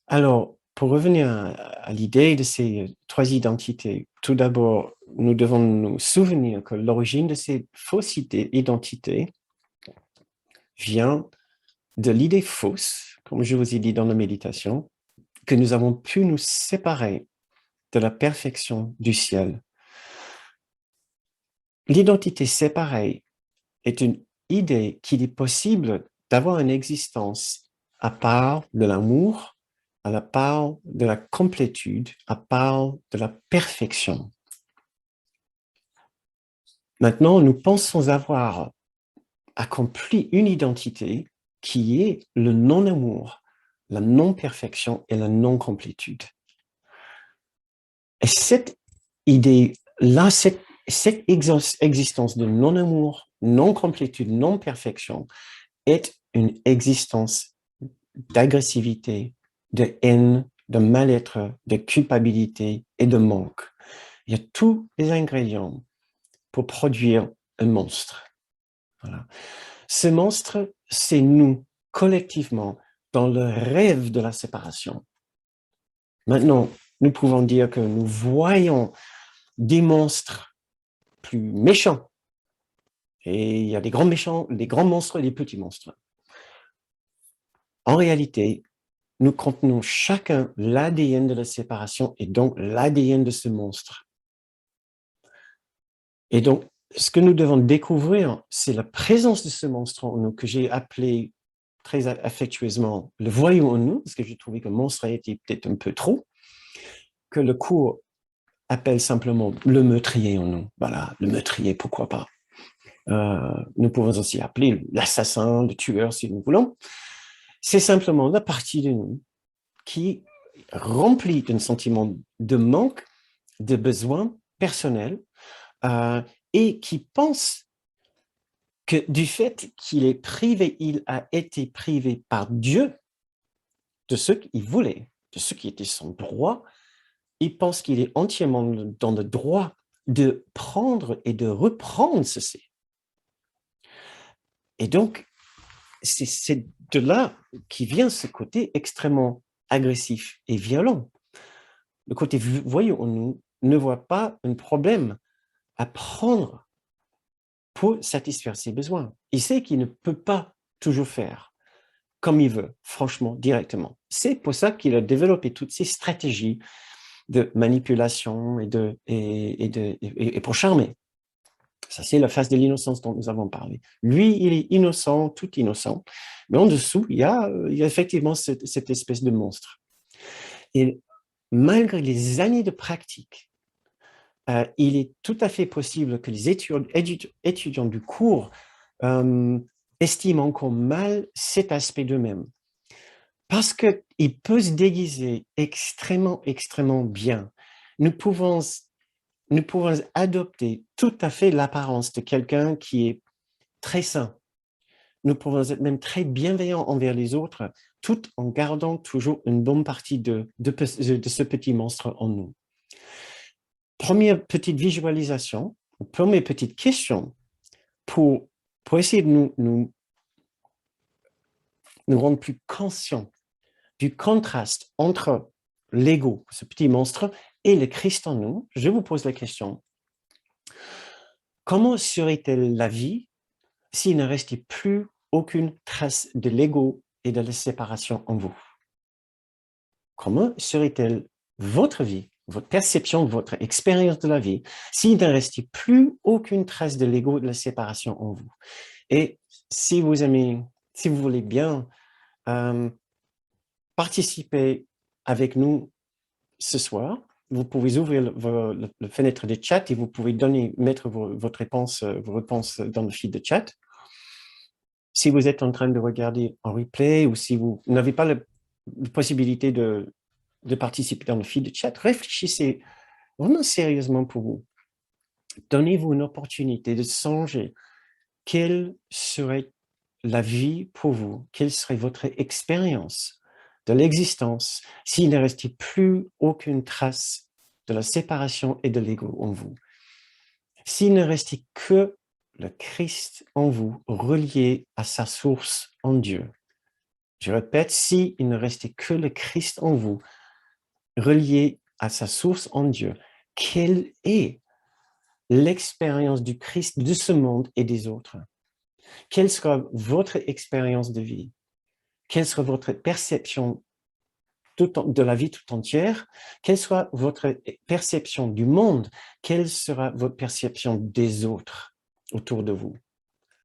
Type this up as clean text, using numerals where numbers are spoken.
Alors, pour revenir à l'idée de ces trois identités, tout d'abord, nous devons nous souvenir que l'origine de ces fausses identités vient de l'idée fausse, comme je vous ai dit dans la méditation, que nous avons pu nous séparer de la perfection du ciel. L'identité séparée est une idée qu'il est possible d'avoir une existence à part de l'amour, à la part de la complétude, à part de la perfection. Maintenant, nous pensons avoir accompli une identité qui est le non-amour, la non-perfection et la non-complétude. Et cette idée-là, cette existence de non-amour, non-complétude, non-perfection est une existence d'agressivité, de haine, de mal-être, de culpabilité et de manque. Il y a tous les ingrédients pour produire un monstre. Voilà. Ce monstre, c'est nous, collectivement, dans le rêve de la séparation. Maintenant, nous pouvons dire que nous voyons des monstres plus méchants. Et il y a des grands méchants, des grands monstres et des petits monstres. En réalité, nous contenons chacun l'ADN de la séparation et donc l'ADN de ce monstre. Et donc, ce que nous devons découvrir, c'est la présence de ce monstre en nous, que j'ai appelé très affectueusement le voyou en nous, parce que j'ai trouvé que monstre a été peut-être un peu trop, que le cours appelle simplement le meurtrier en nous. Voilà, le meurtrier, pourquoi pas. Nous pouvons aussi appeler l'assassin, le tueur, si nous voulons. C'est simplement la partie de nous qui est remplie d'un sentiment de manque, de besoin personnel, et qui pense que du fait qu'il est privé, il a été privé par Dieu de ce qu'il voulait, de ce qui était son droit. Il pense qu'il est entièrement dans le droit de prendre et de reprendre ceci. Et donc, c'est de là qui vient ce côté extrêmement agressif et violent. Le côté voyou en nous ne voit pas un problème à prendre pour satisfaire ses besoins. Il sait qu'il ne peut pas toujours faire comme il veut, franchement, directement. C'est pour ça qu'il a développé toutes ces stratégies de manipulation et pour charmer. Ça, c'est la phase de l'innocence dont nous avons parlé. Lui, il est innocent, tout innocent, mais en dessous, il y a effectivement cette espèce de monstre. Et malgré les années de pratique, il est tout à fait possible que les étudiants du cours estiment encore mal cet aspect d'eux-mêmes. Parce qu'il peut se déguiser extrêmement, extrêmement bien. Nous pouvons adopter tout à fait l'apparence de quelqu'un qui est très sain. Nous pouvons être même très bienveillants envers les autres, tout en gardant toujours une bonne partie de ce petit monstre en nous. Première petite visualisation, première petite question pour essayer de nous rendre plus conscients du contraste entre l'ego, ce petit monstre, et le Christ en nous. Je vous pose la question, comment serait-elle la vie s'il ne restait plus aucune trace de l'ego et de la séparation en vous? Comment serait-elle votre vie, votre perception, votre expérience de la vie, s'il ne restait plus aucune trace de l'ego et de la séparation en vous? Et si vous aimez, si vous voulez bien participer avec nous ce soir, vous pouvez ouvrir le fenêtre de chat et vous pouvez mettre votre vos réponses dans le fil de chat. Si vous êtes en train de regarder en replay ou si vous n'avez pas la possibilité de participer dans le fil de chat, réfléchissez vraiment sérieusement pour vous. Donnez-vous une opportunité de songer quelle serait la vie pour vous, quelle serait votre expérience de l'existence s'il ne restait plus aucune trace de la séparation et de l'ego en vous. S'il ne restait que le Christ en vous, relié à sa source en Dieu. Je répète, s'il ne restait que le Christ en vous, relié à sa source en Dieu, quelle est l'expérience du Christ de ce monde et des autres? Quelle sera votre expérience de vie? Quelle sera votre perception de la vie tout entière? Quelle sera votre perception du monde? Quelle sera votre perception des autres autour de vous?